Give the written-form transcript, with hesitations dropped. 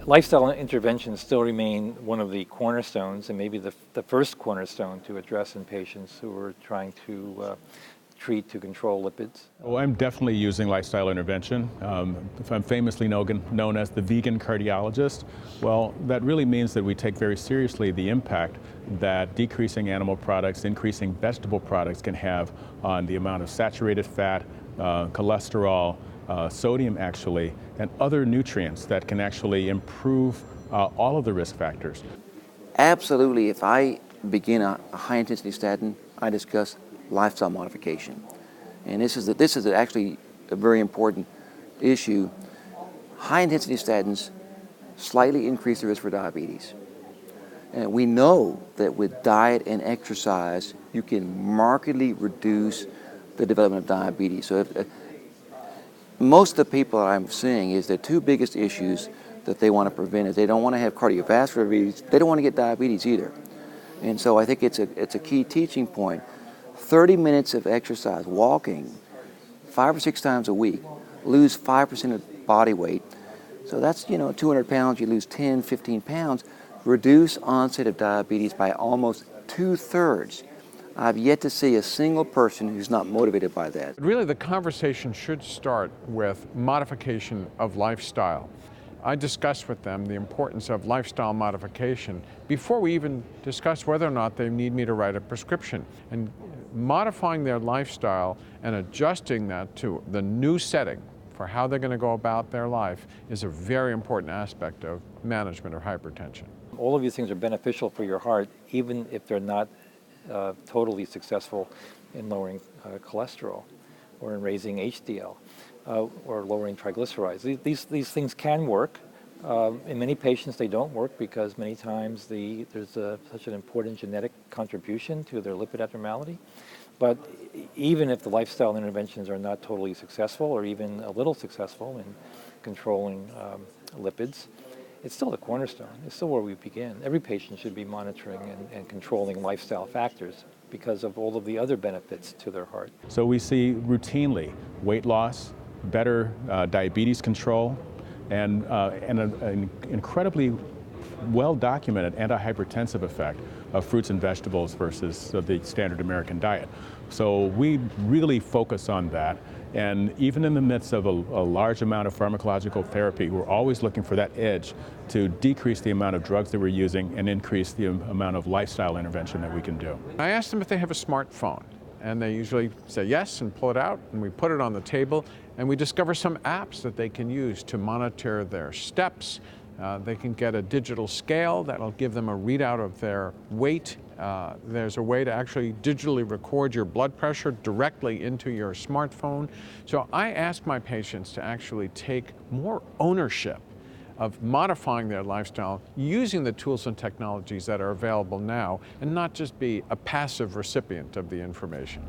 lifestyle interventions still remain one of the cornerstones, and maybe the first cornerstone to address in patients who are trying to treat to control lipids. Oh, I'm definitely using lifestyle intervention. I'm famously known as the vegan cardiologist. Well, that really means that we take very seriously the impact that decreasing animal products, increasing vegetable products can have on the amount of saturated fat, cholesterol, sodium actually, and other nutrients that can actually improve all of the risk factors. Absolutely. If I begin a high-intensity statin, I discuss lifestyle modification. And this is actually a very important issue. High-intensity statins slightly increase the risk for diabetes. And we know that with diet and exercise, you can markedly reduce the development of diabetes. So most of the people I'm seeing is the two biggest issues that they want to prevent is they don't want to have cardiovascular disease, they don't want to get diabetes either. And so I think it's a key teaching point. 30 minutes of exercise, walking, 5 or 6 times a week, lose 5% of body weight. So that's, 200 pounds, you lose 10, 15 pounds, reduce onset of diabetes by almost 2/3. I've yet to see a single person who's not motivated by that. Really, the conversation should start with modification of lifestyle. I discuss with them the importance of lifestyle modification before we even discuss whether or not they need me to write a prescription. And modifying their lifestyle and adjusting that to the new setting for how they're going to go about their life is a very important aspect of management of hypertension. All of these things are beneficial for your heart, even if they're not totally successful in lowering cholesterol or in raising HDL or lowering triglycerides. These things can work. In many patients, they don't work because many times there's such an important genetic contribution to their lipid abnormality. But even if the lifestyle interventions are not totally successful or even a little successful in controlling lipids, it's still the cornerstone. It's still where we begin. Every patient should be monitoring and controlling lifestyle factors because of all of the other benefits to their heart. So we see routinely weight loss, better diabetes control, and an incredibly well-documented antihypertensive effect of fruits and vegetables versus the standard American diet. So we really focus on that, and even in the midst of a large amount of pharmacological therapy, we're always looking for that edge to decrease the amount of drugs that we're using and increase the amount of lifestyle intervention that we can do. I ask them if they have a smartphone, and they usually say yes and pull it out, and we put it on the table, and we discover some apps that they can use to monitor their steps. They can get a digital scale that'll give them a readout of their weight. There's a way to actually digitally record your blood pressure directly into your smartphone. So I ask my patients to actually take more ownership of modifying their lifestyle using the tools and technologies that are available now and not just be a passive recipient of the information.